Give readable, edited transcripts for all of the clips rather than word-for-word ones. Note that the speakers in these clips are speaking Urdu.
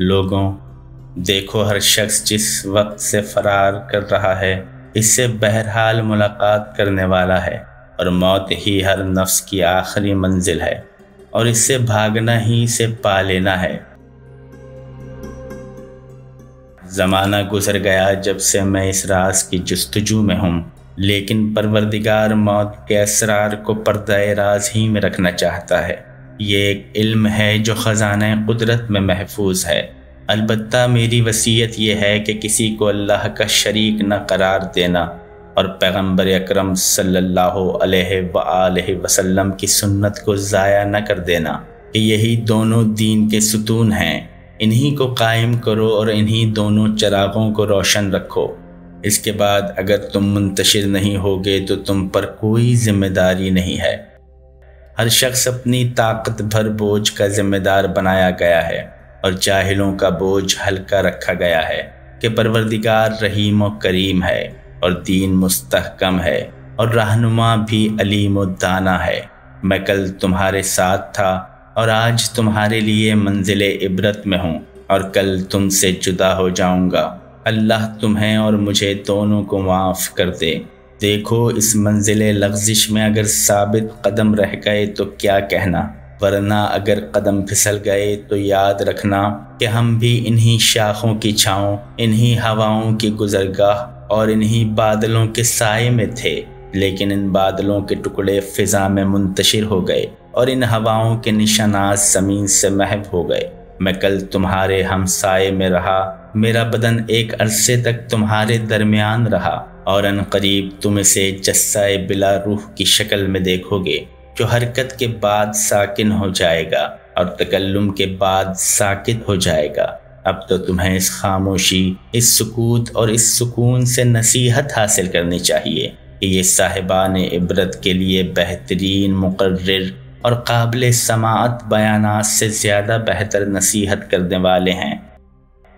لوگوں، دیکھو ہر شخص جس وقت سے فرار کر رہا ہے اس سے بہرحال ملاقات کرنے والا ہے، اور موت ہی ہر نفس کی آخری منزل ہے، اور اس سے بھاگنا ہی اسے پا لینا ہے۔ زمانہ گزر گیا جب سے میں اس راز کی جستجو میں ہوں، لیکن پروردگار موت کے اسرار کو پردہ راز ہی میں رکھنا چاہتا ہے۔ یہ ایک علم ہے جو خزانہ قدرت میں محفوظ ہے۔ البتہ میری وصیت یہ ہے کہ کسی کو اللہ کا شریک نہ قرار دینا، اور پیغمبر اکرم صلی اللہ علیہ وآلہ وسلم کی سنت کو ضائع نہ کر دینا، کہ یہی دونوں دین کے ستون ہیں، انہی کو قائم کرو اور انہی دونوں چراغوں کو روشن رکھو۔ اس کے بعد اگر تم منتشر نہیں ہوگے تو تم پر کوئی ذمہ داری نہیں ہے۔ ہر شخص اپنی طاقت بھر بوجھ کا ذمہ دار بنایا گیا ہے، اور جاہلوں کا بوجھ ہلکا رکھا گیا ہے، کہ پروردگار رحیم و کریم ہے، اور دین مستحکم ہے، اور رہنما بھی علیم و دانا ہے۔ میں کل تمہارے ساتھ تھا اور آج تمہارے لیے منزل عبرت میں ہوں، اور کل تم سے جدا ہو جاؤں گا۔ اللہ تمہیں اور مجھے دونوں کو معاف کر دے۔ دیکھو اس منزل لغزش میں اگر ثابت قدم رہ گئے تو کیا کہنا، ورنہ اگر قدم پھسل گئے تو یاد رکھنا کہ ہم بھی انہی شاخوں کی چھاؤں، انہی ہواؤں کی گزرگاہ اور انہی بادلوں کے سائے میں تھے، لیکن ان بادلوں کے ٹکڑے فضا میں منتشر ہو گئے اور ان ہواؤں کے نشانات زمین سے محو ہو گئے۔ میں کل تمہارے ہمسائے میں رہا، میرا بدن ایک عرصے تک تمہارے درمیان رہا، اور ان قریب تم اسے جثہ بلا روح کی شکل میں دیکھو گے، جو حرکت کے بعد ساکن ہو جائے گا اور تکلم کے بعد ساکت ہو جائے گا۔ اب تو تمہیں اس خاموشی، اس سکوت اور اس سکون سے نصیحت حاصل کرنی چاہیے کہ یہ صاحبان عبرت کے لیے بہترین مقرر اور قابل سماعت بیانات سے زیادہ بہتر نصیحت کرنے والے ہیں۔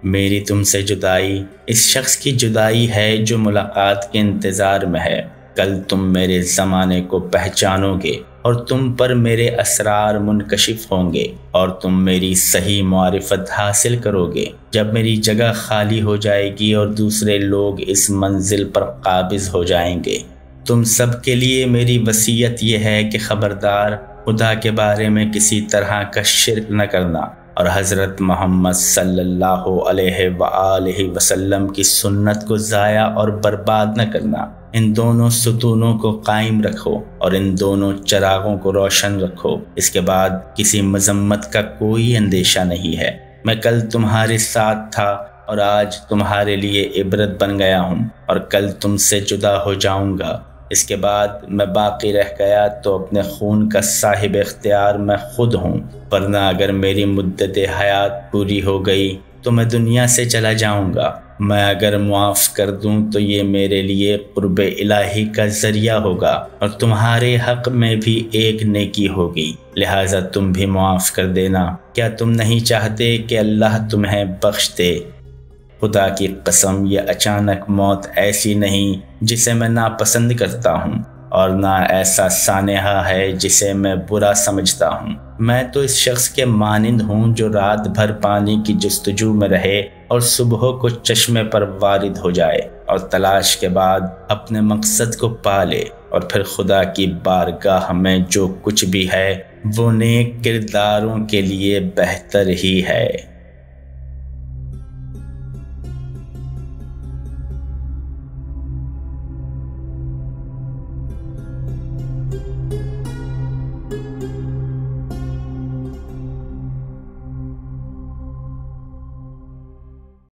میری تم سے جدائی اس شخص کی جدائی ہے جو ملاقات کے انتظار میں ہے۔ کل تم میرے زمانے کو پہچانو گے اور تم پر میرے اسرار منکشف ہوں گے، اور تم میری صحیح معرفت حاصل کرو گے جب میری جگہ خالی ہو جائے گی اور دوسرے لوگ اس منزل پر قابض ہو جائیں گے۔ تم سب کے لیے میری وصیت یہ ہے کہ خبردار، خدا کے بارے میں کسی طرح کا شرک نہ کرنا، اور حضرت محمد صلی اللہ علیہ وآلہ وسلم کی سنت کو ضائع اور برباد نہ کرنا۔ ان دونوں ستونوں کو قائم رکھو اور ان دونوں چراغوں کو روشن رکھو۔ اس کے بعد کسی مذمت کا کوئی اندیشہ نہیں ہے۔ میں کل تمہارے ساتھ تھا اور آج تمہارے لیے عبرت بن گیا ہوں، اور کل تم سے جدا ہو جاؤں گا۔ اس کے بعد میں باقی رہ گیا تو اپنے خون کا صاحب اختیار میں خود ہوں، ورنہ اگر میری مدت حیات پوری ہو گئی تو میں دنیا سے چلا جاؤں گا۔ میں اگر معاف کر دوں تو یہ میرے لیے قرب الہی کا ذریعہ ہوگا، اور تمہارے حق میں بھی ایک نیکی ہوگی، لہٰذا تم بھی معاف کر دینا۔ کیا تم نہیں چاہتے کہ اللہ تمہیں بخش دے؟ خدا کی قسم، یہ اچانک موت ایسی نہیں جسے میں ناپسند کرتا ہوں، اور نہ ایسا سانحہ ہے جسے میں برا سمجھتا ہوں۔ میں تو اس شخص کے مانند ہوں جو رات بھر پانی کی جستجو میں رہے اور صبح کو چشمے پر وارد ہو جائے، اور تلاش کے بعد اپنے مقصد کو پا لے، اور پھر خدا کی بارگاہ میں جو کچھ بھی ہے وہ نیک کرداروں کے لیے بہتر ہی ہے۔